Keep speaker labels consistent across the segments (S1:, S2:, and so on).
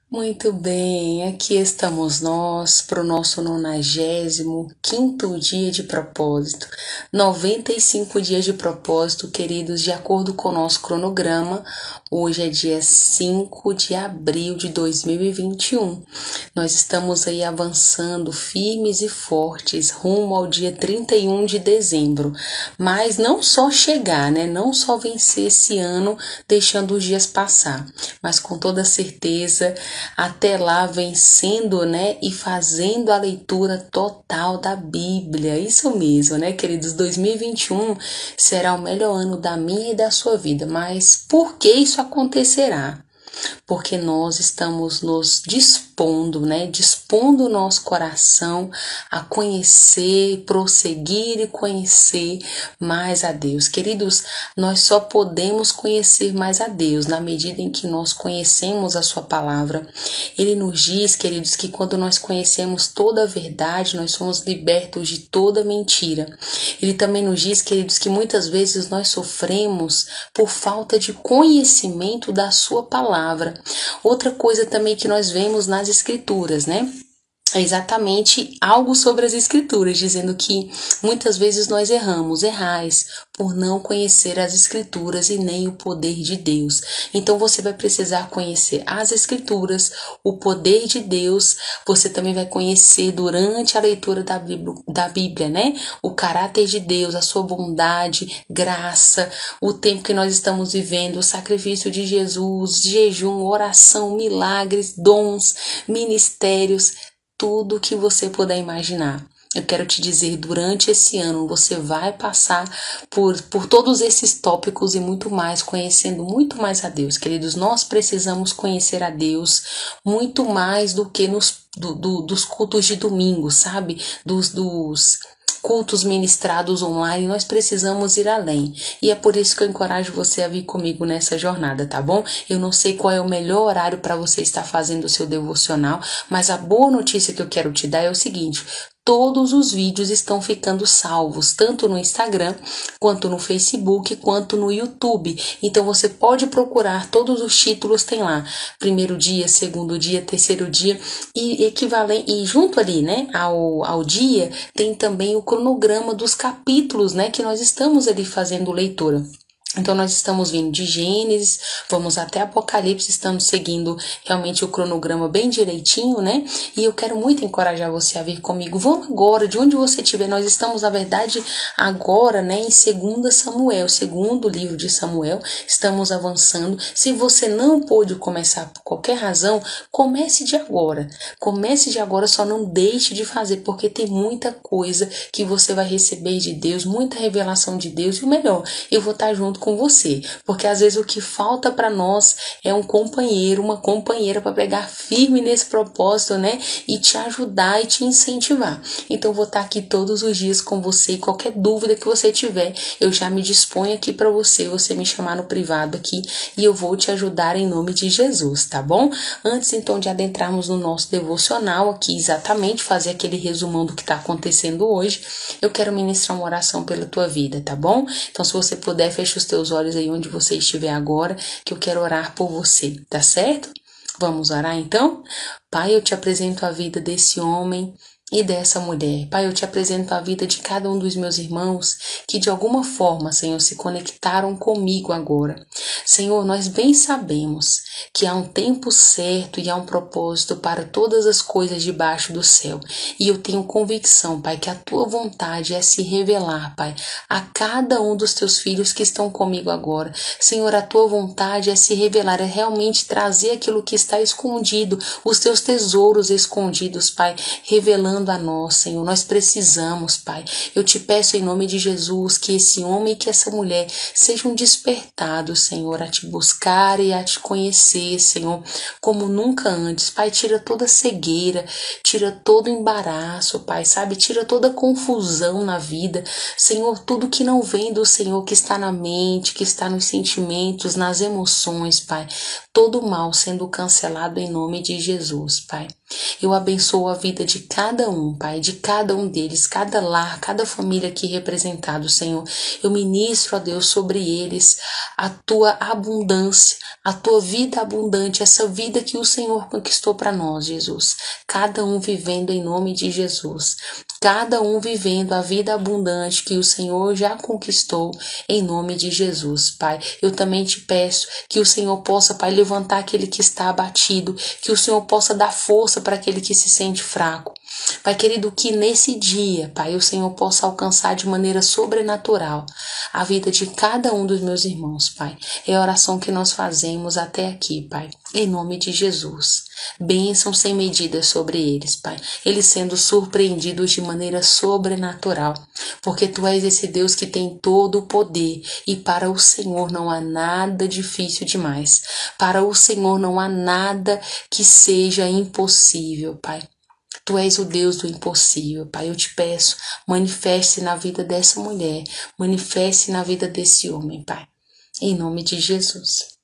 S1: Muito bem, aqui estamos nós para o nosso 95º dia de propósito. 95 dias de propósito, queridos, de acordo com o nosso cronograma. Hoje é dia 5 de abril de 2021. Nós estamos aí avançando firmes e fortes rumo ao dia 31 de dezembro. Mas não só chegar, né? Não só vencer esse ano deixando os dias passar, mas com toda certeza até lá vencendo, né, e fazendo a leitura total da Bíblia. Isso mesmo, né, queridos? 2021 será o melhor ano da minha e da sua vida. Mas por que isso acontecerá? Porque nós estamos nos dispondo, né? Dispondo o nosso coração a conhecer, prosseguir e conhecer mais a Deus. Queridos, nós só podemos conhecer mais a Deus na medida em que nós conhecemos a sua palavra. Ele nos diz, queridos, que quando nós conhecemos toda a verdade, nós somos libertos de toda mentira. Ele também nos diz, queridos, que muitas vezes nós sofremos por falta de conhecimento da sua palavra. Outra coisa também que nós vemos nas escrituras, né? É exatamente algo sobre as escrituras, dizendo que muitas vezes nós errais por não conhecer as escrituras e nem o poder de Deus. Então você vai precisar conhecer as escrituras, o poder de Deus. Você também vai conhecer durante a leitura da Bíblia, né? O caráter de Deus, a sua bondade, graça, o tempo que nós estamos vivendo, o sacrifício de Jesus, jejum, oração, milagres, dons, ministérios, tudo que você puder imaginar. Eu quero te dizer, durante esse ano você vai passar por todos esses tópicos e muito mais, conhecendo muito mais a Deus. Queridos, nós precisamos conhecer a Deus muito mais do que dos cultos de domingo, sabe? Dos cultos ministrados online, nós precisamos ir além. E é por isso que eu encorajo você a vir comigo nessa jornada, tá bom? Eu não sei qual é o melhor horário para você estar fazendo o seu devocional, mas a boa notícia que eu quero te dar é o seguinte: todos os vídeos estão ficando salvos, tanto no Instagram, quanto no Facebook, quanto no YouTube. Então você pode procurar, todos os títulos tem lá. Primeiro dia, segundo dia, terceiro dia e equivalente, e junto ali, né, ao dia, tem também o cronograma dos capítulos, né, que nós estamos ali fazendo leitura. Então nós estamos vindo de Gênesis, vamos até Apocalipse, estamos seguindo realmente o cronograma bem direitinho, né? E eu quero muito encorajar você a vir comigo. Vamos agora, de onde você estiver, nós estamos, na verdade, agora, né, em 2 Samuel, segundo livro de Samuel, estamos avançando. Se você não pôde começar por qualquer razão, comece de agora. Comece de agora, só não deixe de fazer, porque tem muita coisa que você vai receber de Deus, muita revelação de Deus, e o melhor, eu vou estar junto com você, porque às vezes o que falta para nós é um companheiro, uma companheira para pegar firme nesse propósito, né, e te ajudar e te incentivar. Então eu vou estar aqui todos os dias com você, e qualquer dúvida que você tiver, eu já me disponho aqui para você me chamar no privado aqui e eu vou te ajudar em nome de Jesus, tá bom? Antes então de adentrarmos no nosso devocional aqui, exatamente fazer aquele resumão do que está acontecendo hoje, eu quero ministrar uma oração pela tua vida, tá bom? Então se você puder, fecha os teus olhos aí onde você estiver agora, que eu quero orar por você, tá certo? Vamos orar então? Pai, eu te apresento a vida desse homem e dessa mulher. Pai, eu te apresento a vida de cada um dos meus irmãos que de alguma forma, Senhor, se conectaram comigo agora. Senhor, nós bem sabemos que há um tempo certo e há um propósito para todas as coisas debaixo do céu. E eu tenho convicção, Pai, que a tua vontade é se revelar, Pai, a cada um dos teus filhos que estão comigo agora. Senhor, a tua vontade é se revelar, é realmente trazer aquilo que está escondido, os teus tesouros escondidos, Pai, revelando a nós, Senhor. Nós precisamos, Pai. Eu te peço em nome de Jesus que esse homem e que essa mulher sejam despertados, Senhor, a te buscar e a te conhecer, Senhor, como nunca antes. Pai, tira toda cegueira, tira todo embaraço, Pai, sabe? Tira toda confusão na vida. Senhor, tudo que não vem do Senhor, que está na mente, que está nos sentimentos, nas emoções, Pai. Todo mal sendo cancelado em nome de Jesus, Pai. Eu abençoo a vida de cada um, Pai, de cada um deles, cada lar, cada família aqui representado, Senhor. Eu ministro, ó Deus, sobre eles a tua abundância, a tua vida abundante, essa vida que o Senhor conquistou para nós, Jesus. Cada um vivendo em nome de Jesus. Cada um vivendo a vida abundante que o Senhor já conquistou em nome de Jesus, Pai. Eu também te peço que o Senhor possa, Pai, levantar aquele que está abatido, que o Senhor possa dar força para aquele que se sente fraco. Pai querido, que nesse dia, Pai, o Senhor possa alcançar de maneira sobrenatural a vida de cada um dos meus irmãos, Pai. É a oração que nós fazemos até aqui, Pai, em nome de Jesus. Bênção sem medida sobre eles, Pai. Eles sendo surpreendidos de maneira sobrenatural, porque Tu és esse Deus que tem todo o poder e para o Senhor não há nada difícil demais. Para o Senhor não há nada que seja impossível, Pai. Tu és o Deus do impossível, Pai. Eu te peço, manifeste na vida dessa mulher, manifeste na vida desse homem, Pai. Em nome de Jesus.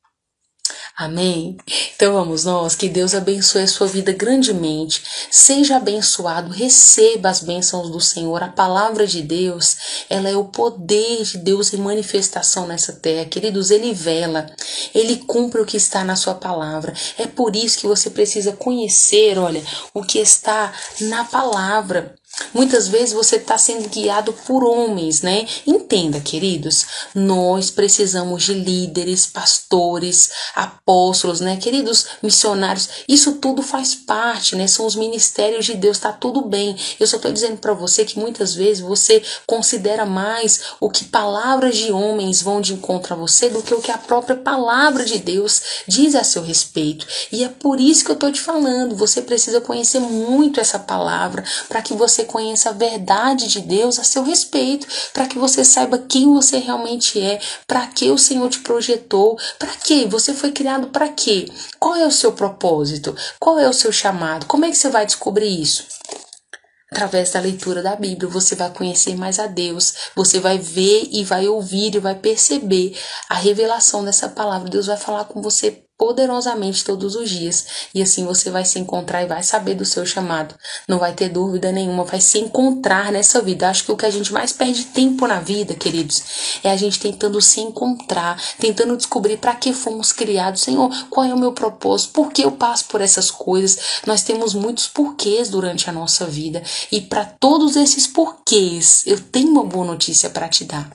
S1: Amém? Então vamos nós, que Deus abençoe a sua vida grandemente, seja abençoado, receba as bênçãos do Senhor. A palavra de Deus, ela é o poder de Deus em manifestação nessa terra. Queridos, Ele vela, Ele cumpre o que está na sua palavra. É por isso que você precisa conhecer, olha, o que está na palavra. Muitas vezes você está sendo guiado por homens, né? Entenda, queridos, nós precisamos de líderes, pastores, apóstolos, né? Queridos missionários, isso tudo faz parte, né? São os ministérios de Deus, tá tudo bem. Eu só estou dizendo para você que muitas vezes você considera mais o que palavras de homens vão de encontro a você do que o que a própria palavra de Deus diz a seu respeito. E é por isso que eu estou te falando, você precisa conhecer muito essa palavra para que você conheça a verdade de Deus a seu respeito, para que você saiba quem você realmente é, para que o Senhor te projetou, para que você foi criado, para quê? Qual é o seu propósito? Qual é o seu chamado? Como é que você vai descobrir isso? Através da leitura da Bíblia, você vai conhecer mais a Deus, você vai ver e vai ouvir e vai perceber a revelação dessa palavra. Deus vai falar com você poderosamente todos os dias, e assim você vai se encontrar e vai saber do seu chamado, não vai ter dúvida nenhuma, vai se encontrar nessa vida. Acho que o que a gente mais perde tempo na vida, queridos, é a gente tentando se encontrar, tentando descobrir para que fomos criados. Senhor, qual é o meu propósito, por que eu passo por essas coisas? Nós temos muitos porquês durante a nossa vida, e para todos esses porquês eu tenho uma boa notícia para te dar.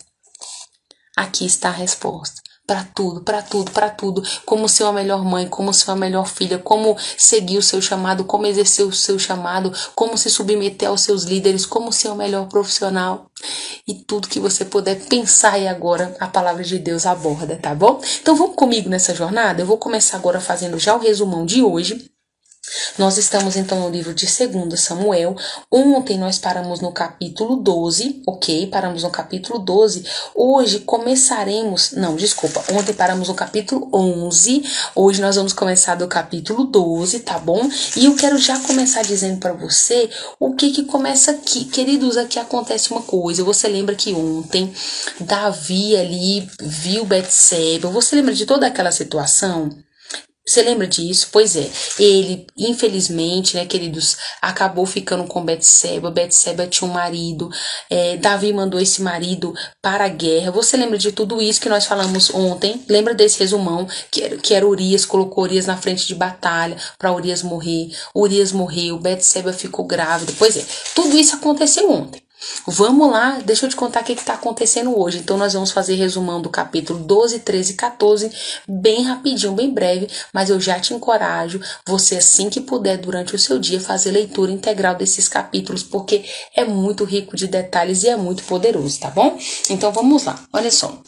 S1: Aqui está a resposta. Para tudo, para tudo, para tudo. Como ser uma melhor mãe, como ser uma melhor filha, como seguir o seu chamado, como exercer o seu chamado, como se submeter aos seus líderes, como ser o melhor profissional. E tudo que você puder pensar, e agora a palavra de Deus aborda, tá bom? Então vamos comigo nessa jornada? Eu vou começar agora fazendo já o resumão de hoje. Nós estamos então no livro de 2 Samuel. Ontem nós paramos no capítulo 12, ok? Paramos no capítulo 12. Hoje começaremos... Não, desculpa. Ontem paramos no capítulo 11. Hoje nós vamos começar do capítulo 12, tá bom? E eu quero já começar dizendo para você o que começa aqui. Queridos, aqui acontece uma coisa. Você lembra que ontem Davi ali viu Betseba? Você lembra de toda aquela situação? Você lembra disso? Pois é, ele, infelizmente, né, queridos, acabou ficando com Betseba. Betseba tinha um marido, Davi mandou esse marido para a guerra. Você lembra de tudo isso que nós falamos ontem? Lembra desse resumão, que era Urias, colocou Urias na frente de batalha para Urias morrer. Urias morreu, Betseba ficou grávida. Pois é, tudo isso aconteceu ontem. Vamos lá, deixa eu te contar o que está acontecendo hoje. Então nós vamos fazer resumão do capítulo 12, 13 e 14, bem rapidinho, bem breve, mas eu já te encorajo, você assim que puder durante o seu dia, fazer leitura integral desses capítulos, porque é muito rico de detalhes e é muito poderoso, tá bom? Então vamos lá, olha só.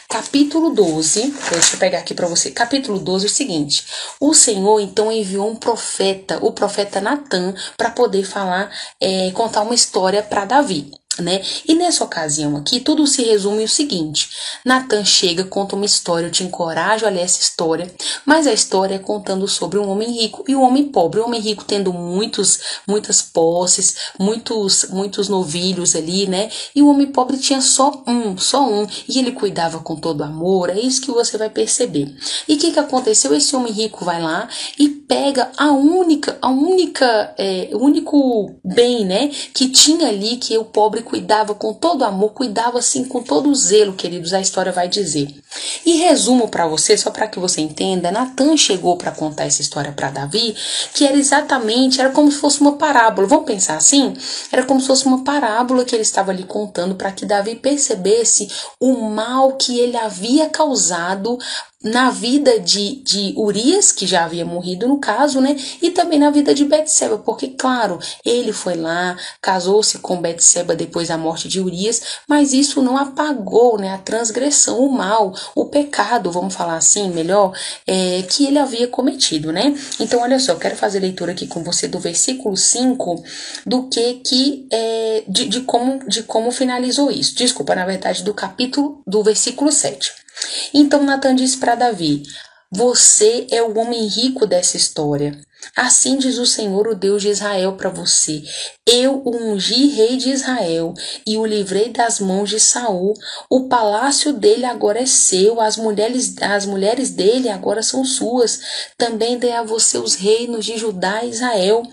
S1: Capítulo 12, deixa eu pegar aqui para você. Capítulo 12 é o seguinte: o Senhor então enviou um profeta, o profeta Natan, para poder falar, contar uma história para Davi, né? E nessa ocasião aqui, tudo se resume o seguinte: Natan chega, conta uma história, eu te encorajo a ler essa história, mas a história é contando sobre um homem rico e um homem pobre. O homem rico tendo muitas posses, muitos novilhos ali, né? E o homem pobre tinha só um, e ele cuidava com todo amor. É isso que você vai perceber. E o que aconteceu? Esse homem rico vai lá e pega o único bem, né, que tinha ali, que o pobre cuidava com todo amor, cuidava assim com todo zelo, queridos, a história vai dizer. E resumo para você, só para que você entenda, Natan chegou para contar essa história para Davi, que era como se fosse uma parábola, vamos pensar assim? Era como se fosse uma parábola que ele estava ali contando para que Davi percebesse o mal que ele havia causado na vida de Urias, que já havia morrido no caso, né? E também na vida de Betseba, porque, claro, ele foi lá, casou-se com Betseba depois da morte de Urias, mas isso não apagou, né, a transgressão, o mal, o pecado, vamos falar assim, melhor, que ele havia cometido, né? Então, olha só, eu quero fazer leitura aqui com você do versículo 5, de como finalizou isso. Desculpa, na verdade, do versículo 7. Então Natan disse para Davi: você é o homem rico dessa história. Assim diz o Senhor, o Deus de Israel, para você: eu o ungi rei de Israel e o livrei das mãos de Saul. O palácio dele agora é seu, as mulheres dele agora são suas. Também dei a você os reinos de Judá e Israel.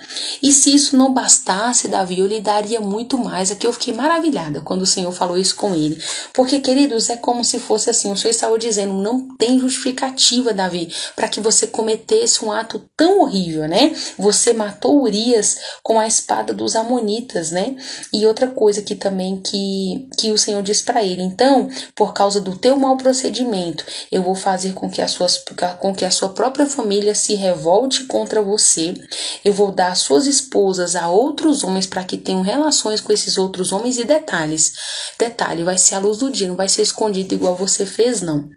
S1: E se isso não bastasse, Davi, eu lhe daria muito mais. Aqui eu fiquei maravilhada quando o Senhor falou isso com ele. Porque, queridos, é como se fosse assim, o Senhor estava dizendo: não tem justificativa, Davi, para que você cometesse um ato tão horrível, né? Você matou Urias com a espada dos amonitas, né? E outra coisa que também que o Senhor diz para ele: então, por causa do teu mau procedimento, eu vou fazer com que a sua própria família se revolte contra você. Eu vou dar as suas esposas a outros homens para que tenham relações com esses outros homens. E detalhe, vai ser à luz do dia, não vai ser escondido igual você fez, não.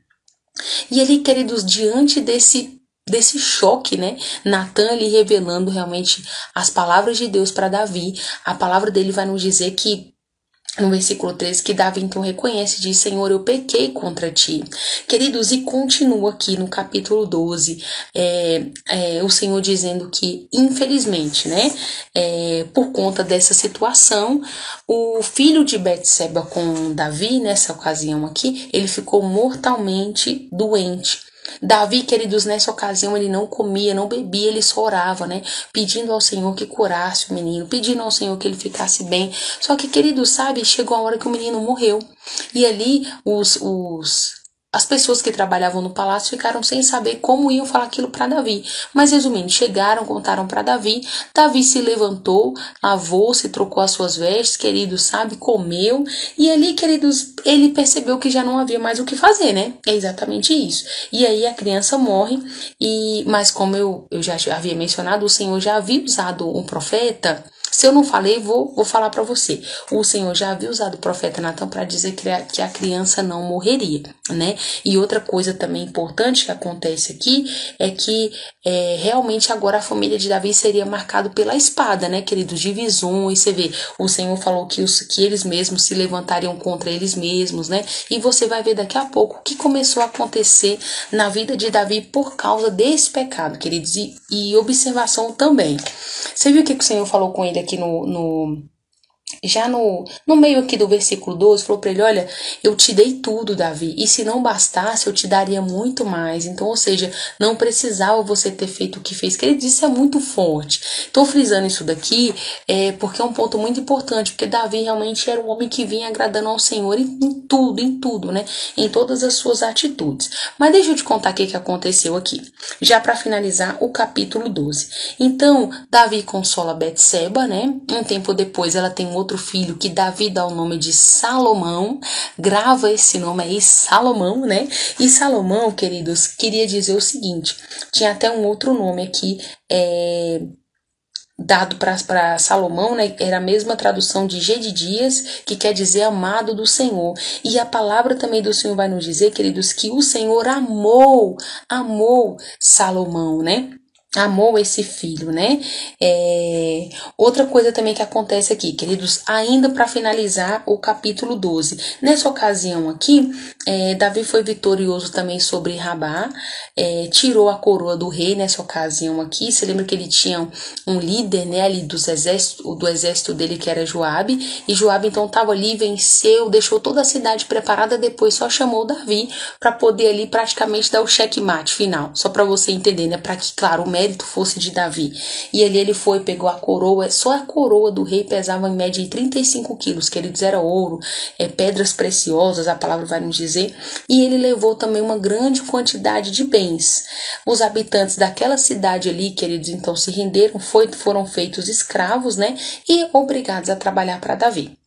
S1: E ali, queridos, diante desse choque, né? Natan ali revelando realmente as palavras de Deus para Davi. A palavra dele vai nos dizer que, no versículo 13, que Davi então reconhece e diz: Senhor, eu pequei contra ti. Queridos, e continua aqui no capítulo 12, o Senhor dizendo que, infelizmente, né, por conta dessa situação, o filho de Betseba com Davi, nessa ocasião aqui, ele ficou mortalmente doente. Davi, queridos, nessa ocasião ele não comia, não bebia, ele só orava, né? Pedindo ao Senhor que curasse o menino, pedindo ao Senhor que ele ficasse bem. Só que, queridos, sabe, chegou a hora que o menino morreu. E ali as pessoas que trabalhavam no palácio ficaram sem saber como iam falar aquilo para Davi. Mas, resumindo, chegaram, contaram para Davi. Davi se levantou, lavou-se, trocou as suas vestes, queridos, sabe, comeu. E ali, queridos, ele percebeu que já não havia mais o que fazer, né? É exatamente isso. E aí a criança morre. Mas como eu já havia mencionado, o Senhor já havia usado um profeta. Se eu não falei, vou falar para você. O Senhor já havia usado o profeta Natan para dizer que a criança não morreria, né? E outra coisa também importante que acontece aqui é que realmente agora a família de Davi seria marcada pela espada, né, queridos? Divisões, você vê, o Senhor falou que eles mesmos se levantariam contra eles mesmos, né? E você vai ver daqui a pouco o que começou a acontecer na vida de Davi por causa desse pecado, queridos. E observação também. Você viu o que o Senhor falou com ele aqui no meio aqui do versículo 12, falou para ele: olha, eu te dei tudo, Davi, e se não bastasse, eu te daria muito mais. Então, ou seja, não precisava você ter feito o que fez. Que ele disse, é muito forte. Estou frisando isso daqui porque é um ponto muito importante, porque Davi realmente era um homem que vinha agradando ao Senhor em tudo, né? Em todas as suas atitudes. Mas deixa eu te contar o que aconteceu aqui, já para finalizar o capítulo 12. Então, Davi consola Betseba, né? Um tempo depois ela tem outro filho que Davi dá o nome de Salomão. Grava esse nome aí, Salomão, né? E Salomão, queridos, queria dizer o seguinte: tinha até um outro nome aqui dado para Salomão, né? Era a mesma tradução de Gedidias, que quer dizer amado do Senhor. E a palavra também do Senhor vai nos dizer, queridos, que o Senhor amou Salomão, né? Amou esse filho, né? Outra coisa também que acontece aqui, queridos, ainda para finalizar o capítulo 12. Nessa ocasião aqui, Davi foi vitorioso também sobre Rabá, tirou a coroa do rei nessa ocasião aqui. Você lembra que ele tinha um líder, né, ali do exército dele, que era Joabe, e Joabe então estava ali, venceu, deixou toda a cidade preparada, depois só chamou Davi para poder ali praticamente dar o checkmate final, só para você entender, né, para que, claro, o mérito fosse de Davi. E ali ele foi, pegou a coroa, só a coroa do rei pesava em média 35 quilos, queridos, era ouro, pedras preciosas, a palavra vai nos dizer, e ele levou também uma grande quantidade de bens. Os habitantes daquela cidade ali, queridos, então se renderam, foram feitos escravos, né, e obrigados a trabalhar para Davi.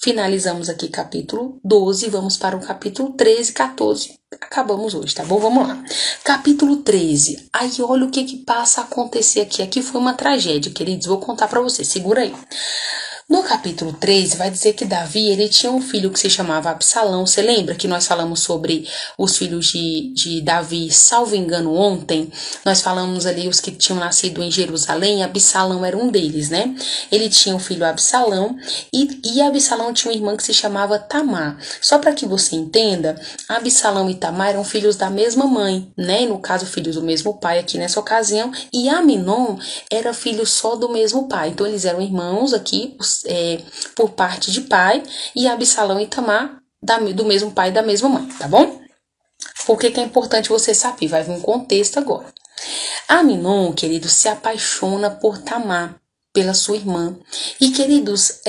S1: Finalizamos aqui capítulo 12, vamos para o capítulo 13, 14. Acabamos hoje, tá bom? Vamos lá. Capítulo 13. Aí olha o que passa a acontecer aqui. Aqui foi uma tragédia, queridos. Vou contar para vocês. Segura aí. No capítulo 13, vai dizer que Davi, ele tinha um filho que se chamava Absalão. Você lembra que nós falamos sobre os filhos de Davi, salvo engano, ontem? Nós falamos ali os que tinham nascido em Jerusalém, Absalão era um deles, né? Ele tinha um filho Absalão e Absalão tinha uma irmã que se chamava Tamar. Só para que você entenda, Absalão e Tamar eram filhos da mesma mãe, né? No caso, filhos do mesmo pai aqui nessa ocasião. E Aminon era filho só do mesmo pai. Então, eles eram irmãos aqui, por parte de pai, e Absalão e Tamar do mesmo pai e da mesma mãe, tá bom? Por que é importante você saber? Vai vir um contexto agora. Aminon, querido, se apaixona por Tamar, pela sua irmã. E, queridos,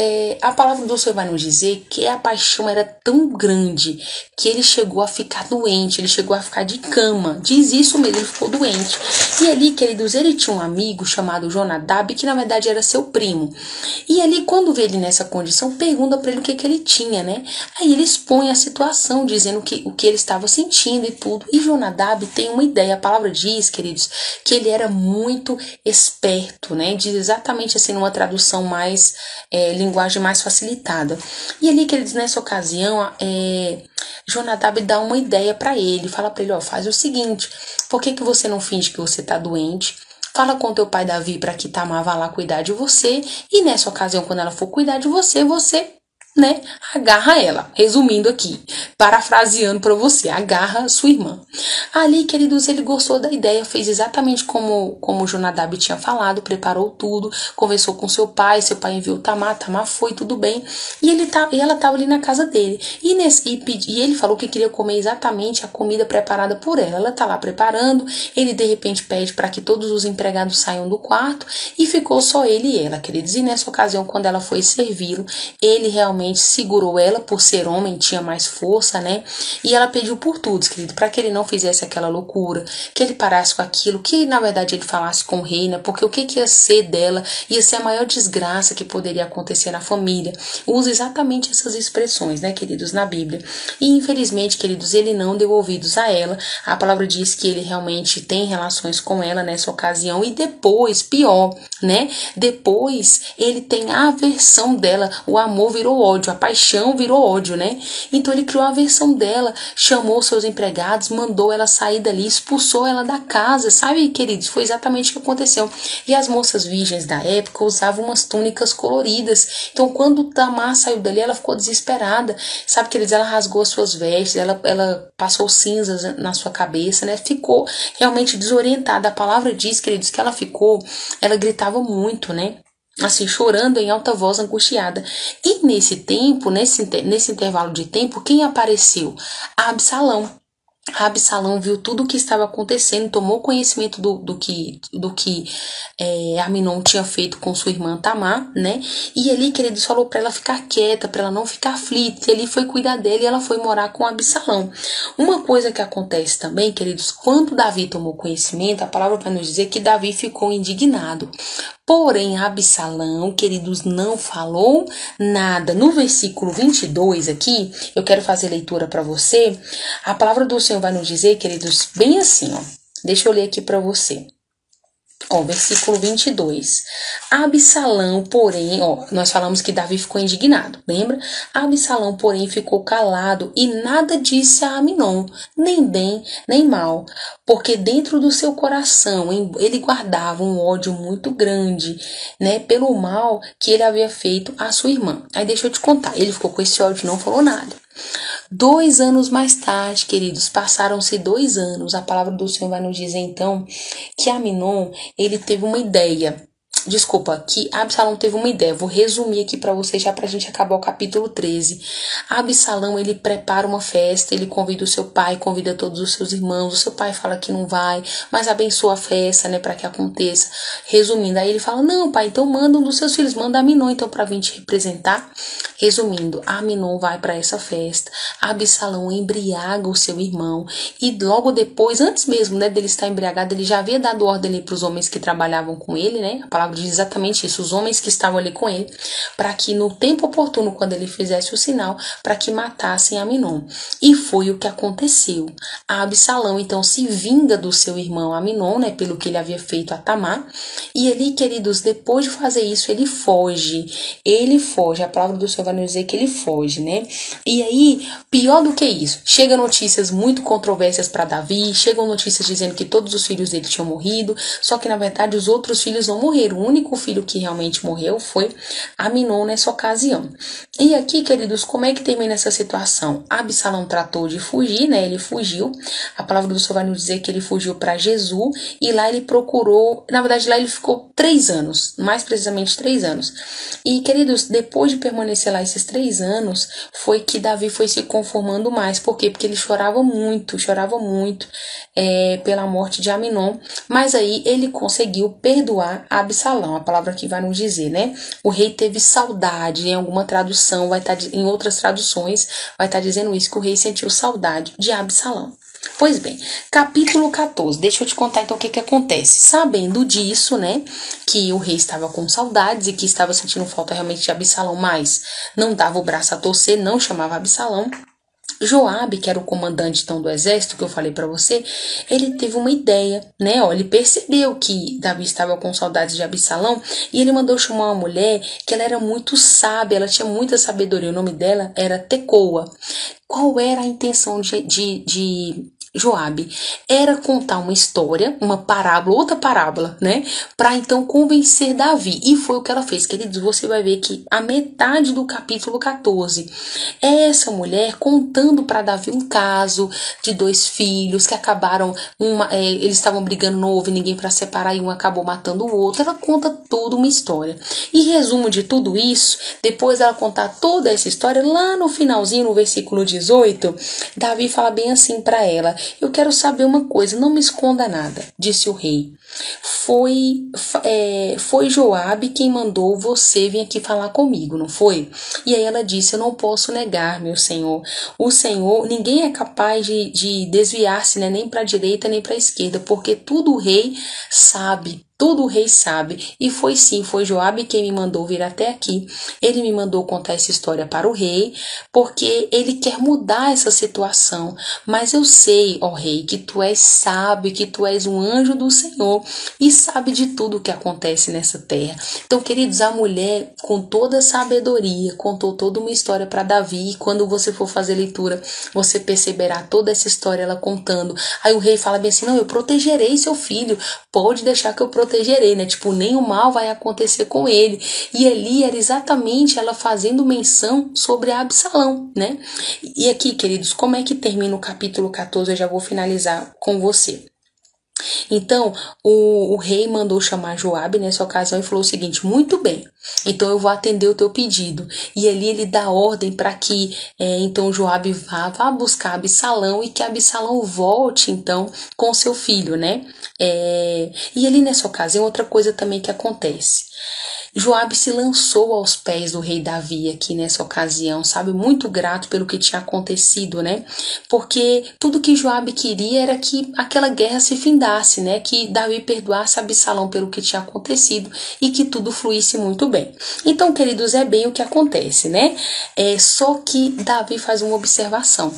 S1: a palavra do Senhor vai nos dizer que a paixão era tão grande que ele chegou a ficar doente, ele chegou a ficar de cama. Diz isso mesmo, ele ficou doente. E ali, queridos, ele tinha um amigo chamado Jonadab, que na verdade era seu primo. E ali, quando vê ele nessa condição, pergunta para ele o que ele tinha, né? Aí ele expõe a situação, dizendo o que ele estava sentindo e tudo. E Jonadab tem uma ideia. A palavra diz, queridos, que ele era muito esperto, né? Diz exatamente assim, numa tradução mais, linguagem mais facilitada. E ali, queridos, nessa ocasião, Jonadab dá uma ideia para ele, fala para ele, faz o seguinte, por que você não finge que você tá doente? Fala com teu pai Davi para que Tamar vá lá cuidar de você, e nessa ocasião, quando ela for cuidar de você, né, agarra ela. Resumindo aqui, parafraseando para você, agarra sua irmã. Ali, queridos, ele gostou da ideia, fez exatamente como Jonadab tinha falado, preparou tudo, conversou com seu pai enviou Tamar foi, tudo bem, e ela estava ali na casa dele, e ele falou que queria comer exatamente a comida preparada por ela tá lá preparando, ele de repente pede para que todos os empregados saiam do quarto, e ficou só ele e ela, queridos, e nessa ocasião, quando ela foi servi-lo, ele realmente segurou ela, por ser homem, tinha mais força, né? E ela pediu por tudo, querido, para que ele não fizesse aquela loucura, que ele parasse com aquilo, que na verdade ele falasse com o rei, né? Porque o que ia ser dela, ia ser a maior desgraça que poderia acontecer na família. Usa exatamente essas expressões, né, queridos, na Bíblia. E infelizmente, queridos, ele não deu ouvidos a ela. A palavra diz que ele realmente tem relações com ela nessa ocasião, e depois, pior, né? Depois ele tem a aversão dela, o amor virou ódio, a paixão virou ódio, né? Então ele criou a aversão dela, chamou seus empregados, mandou ela sair dali, expulsou ela da casa, sabe, queridos? Foi exatamente o que aconteceu. E as moças virgens da época usavam umas túnicas coloridas. Então quando Tamar saiu dali, ela ficou desesperada, sabe, queridos? Ela rasgou suas vestes, ela passou cinzas na sua cabeça, né? Ficou realmente desorientada. A palavra diz, queridos, que ela gritava muito, né? Assim, chorando em alta voz, angustiada. E nesse tempo, nesse intervalo de tempo, quem apareceu? Absalão. Absalão viu tudo o que estava acontecendo, tomou conhecimento do que Aminon tinha feito com sua irmã Tamar, né? E ali, queridos, falou para ela ficar quieta, para ela não ficar aflita. E ele foi cuidar dele e ela foi morar com Absalão. Uma coisa que acontece também, queridos, quando Davi tomou conhecimento, a palavra vai nos dizer que Davi ficou indignado. Porém, Absalão, queridos, não falou nada. No versículo 22 aqui, eu quero fazer leitura para você. A palavra do Senhor vai nos dizer, queridos, bem assim, Deixa eu ler aqui para você. Versículo 22. Absalão, porém, nós falamos que Davi ficou indignado, lembra? Absalão, porém, ficou calado e nada disse a Aminon, nem bem, nem mal, porque dentro do seu coração ele guardava um ódio muito grande, né, pelo mal que ele havia feito à sua irmã. Aí deixa eu te contar, ele ficou com esse ódio e não falou nada. 2 anos mais tarde, queridos, passaram-se 2 anos. A palavra do Senhor vai nos dizer, então, que Aminon, ele teve uma ideia. Desculpa, que Absalão teve uma ideia. Vou resumir aqui pra vocês já pra gente acabar o capítulo 13. Absalão, ele prepara uma festa, ele convida o seu pai, convida todos os seus irmãos. O seu pai fala que não vai, mas abençoa a festa, né, pra que aconteça. Resumindo, aí ele fala: "Não, pai, então manda um dos seus filhos, manda Aminon então pra vir te representar". Resumindo, Aminon vai pra essa festa. Absalão embriaga o seu irmão e logo depois, antes mesmo, né, dele estar embriagado, ele já havia dado ordem para os homens que trabalhavam com ele, né? A palavra diz exatamente isso, os homens que estavam ali com ele, para que no tempo oportuno, quando ele fizesse o sinal, para que matassem Aminon. E foi o que aconteceu. Absalão então se vinga do seu irmão Aminon, né, pelo que ele havia feito a Tamar. E ali, queridos, depois de fazer isso, ele foge. Ele foge. A palavra do Senhor vai nos dizer que ele foge, né? E aí, pior do que isso, chegam notícias muito controversas para Davi, chegam notícias dizendo que todos os filhos dele tinham morrido, só que na verdade os outros filhos não morreram. O único filho que realmente morreu foi Aminon nessa ocasião. E aqui, queridos, como é que termina essa situação? Absalão tratou de fugir, né? Ele fugiu. A palavra do Senhor vai nos dizer que ele fugiu para Jesus e lá ele procurou, na verdade lá ele ficou 3 anos, mais precisamente 3 anos. E, queridos, depois de permanecer lá esses 3 anos, foi que Davi foi se conformando mais. Por quê? Porque ele chorava muito pela morte de Aminon. Mas aí ele conseguiu perdoar Absalão. A palavra que vai nos dizer, né? O rei teve saudade. Em alguma tradução, em outras traduções, vai estar dizendo isso, que o rei sentiu saudade de Absalão. Pois bem, capítulo 14, deixa eu te contar então o que acontece. Sabendo disso, né, que o rei estava com saudades e que estava sentindo falta realmente de Absalão, mas não dava o braço a torcer, não chamava Absalão. Joabe, que era o comandante então do exército que eu falei para você, ele teve uma ideia, né? Ele percebeu que Davi estava com saudades de Absalão e ele mandou chamar uma mulher que ela era muito sábia, ela tinha muita sabedoria. O nome dela era Tecoa. Qual era a intenção de Joabe? Era contar uma história, uma parábola, outra parábola, né? Para então convencer Davi. E foi o que ela fez. Queridos, você vai ver que a metade do capítulo 14 é essa mulher contando para Davi um caso de 2 filhos que acabaram, eles estavam brigando, não houve ninguém para separar e um acabou matando o outro. Ela conta toda uma história. E resumo de tudo isso, depois ela contar toda essa história, lá no finalzinho, no versículo 18, Davi fala bem assim para ela: "Eu quero saber uma coisa, não me esconda nada", disse o rei. Foi Joabe quem mandou você vir aqui falar comigo, não foi? E aí ela disse: "Eu não posso negar, meu senhor. O Senhor, ninguém é capaz de desviar-se, né, nem para a direita nem para a esquerda, porque tudo o rei sabe. Tudo o rei sabe. E foi Joabe quem me mandou vir até aqui. Ele me mandou contar essa história para o rei, porque ele quer mudar essa situação. Mas eu sei, ó rei, que tu és sábio, que tu és um anjo do Senhor e sabe de tudo o que acontece nessa terra." Então, queridos, a mulher, com toda a sabedoria, contou toda uma história para Davi. E quando você for fazer leitura, você perceberá toda essa história ela contando. Aí o rei fala bem assim: "Não, eu protegerei seu filho. Pode deixar que eu protegerei", né? Tipo, nenhum mal vai acontecer com ele. E ali era exatamente ela fazendo menção sobre Absalão, né? E aqui, queridos, como é que termina o capítulo 14? Eu já vou finalizar com você. Então, o rei mandou chamar Joabe nessa ocasião e falou o seguinte: "Muito bem, então eu vou atender o teu pedido." E ali ele dá ordem para que então Joabe vá buscar Absalão e que Absalão volte então com seu filho, né? E ali nessa ocasião, outra coisa também que acontece. Joabe se lançou aos pés do rei Davi aqui nessa ocasião, sabe? Muito grato pelo que tinha acontecido, né? Porque tudo que Joabe queria era que aquela guerra se findasse, né? Que Davi perdoasse Absalão pelo que tinha acontecido e que tudo fluísse muito bem. Então, queridos, é bem o que acontece, né? Só que Davi faz uma observação.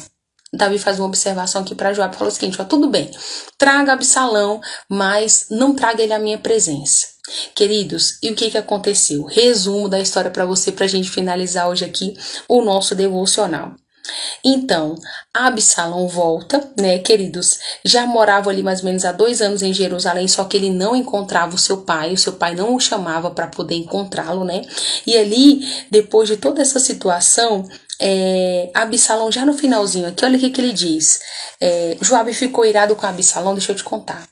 S1: Davi faz uma observação aqui para Joabe, fala o seguinte: "Ó, tudo bem, traga Absalão, mas não traga ele à minha presença." Queridos, e o que aconteceu? Resumo da história para você, para a gente finalizar hoje aqui o nosso devocional. Então, Absalão volta, né, queridos? Já morava ali mais ou menos há 2 anos em Jerusalém, só que ele não encontrava o seu pai não o chamava para poder encontrá-lo, né? E ali, depois de toda essa situação, Absalão, já no finalzinho aqui, olha o que ele diz. Joabe ficou irado com Absalão, deixa eu te contar.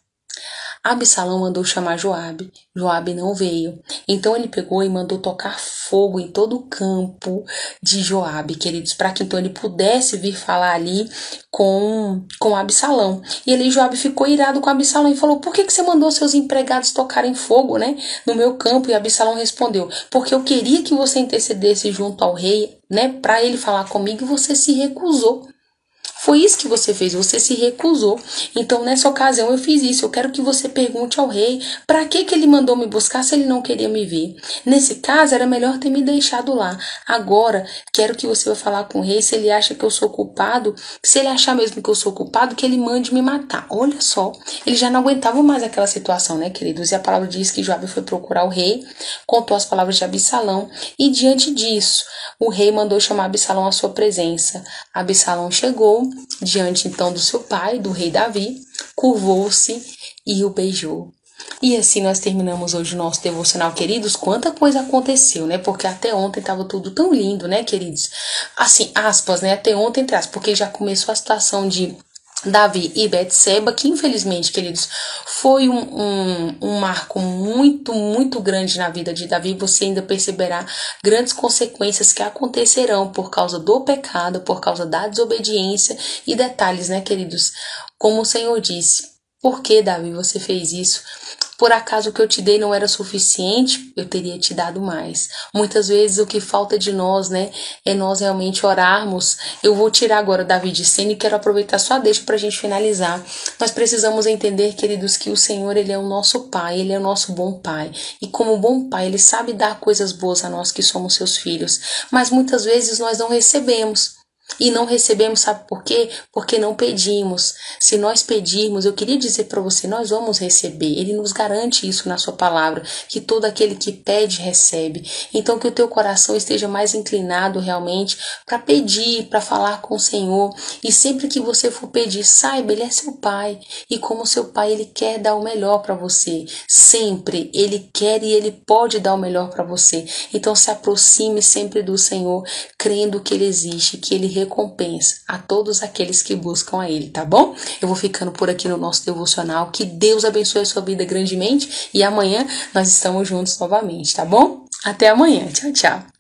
S1: Absalão mandou chamar Joabe. Joabe não veio. Então ele pegou e mandou tocar fogo em todo o campo de Joabe, queridos, para que então ele pudesse vir falar ali com Absalão. E ali Joabe ficou irado com Absalão e falou: por que você mandou seus empregados tocarem fogo, né, no meu campo? E Absalão respondeu: porque eu queria que você intercedesse junto ao rei, né, para ele falar comigo, e você se recusou. Foi isso que você fez, você se recusou. Então, nessa ocasião, eu fiz isso. Eu quero que você pergunte ao rei para que ele mandou me buscar se ele não queria me ver. Nesse caso, era melhor ter me deixado lá. Agora, quero que você vá falar com o rei se ele acha que eu sou culpado. Se ele achar mesmo que eu sou culpado, que ele mande me matar. Olha só, ele já não aguentava mais aquela situação, né, queridos? E a palavra diz que Joabe foi procurar o rei, contou as palavras de Absalão, e diante disso, o rei mandou chamar Absalão à sua presença. Absalão chegou diante então do seu pai, do rei Davi, curvou-se e o beijou. E assim nós terminamos hoje o nosso devocional, queridos. Quanta coisa aconteceu, né? Porque até ontem estava tudo tão lindo, né, queridos? Assim, aspas, né? Até ontem, entre aspas, porque já começou a situação de Davi e Betseba, que infelizmente, queridos, foi um marco muito grande na vida de Davi. Você ainda perceberá grandes consequências que acontecerão por causa do pecado, por causa da desobediência e detalhes, né, queridos? Como o Senhor disse: por que, Davi, você fez isso? Por acaso o que eu te dei não era suficiente? Eu teria te dado mais. Muitas vezes o que falta de nós, né, é nós realmente orarmos. Eu vou tirar agora Davi de cena e quero aproveitar só deixa pra gente finalizar. Nós precisamos entender, queridos, que o Senhor, ele é o nosso Pai, ele é o nosso bom Pai. E como bom Pai, ele sabe dar coisas boas a nós que somos seus filhos. Mas muitas vezes nós não recebemos. E não recebemos, sabe por quê? Porque não pedimos. Se nós pedirmos, eu queria dizer para você, nós vamos receber. Ele nos garante isso na sua palavra, que todo aquele que pede, recebe. Então que o teu coração esteja mais inclinado realmente para pedir, para falar com o Senhor. E sempre que você for pedir, saiba, ele é seu Pai. E como seu Pai, ele quer dar o melhor para você. Sempre, ele quer e ele pode dar o melhor para você. Então se aproxime sempre do Senhor, crendo que ele existe, que ele recompensa a todos aqueles que buscam a ele, tá bom? Eu vou ficando por aqui no nosso devocional. Que Deus abençoe a sua vida grandemente e amanhã nós estamos juntos novamente, tá bom? Até amanhã. Tchau, tchau.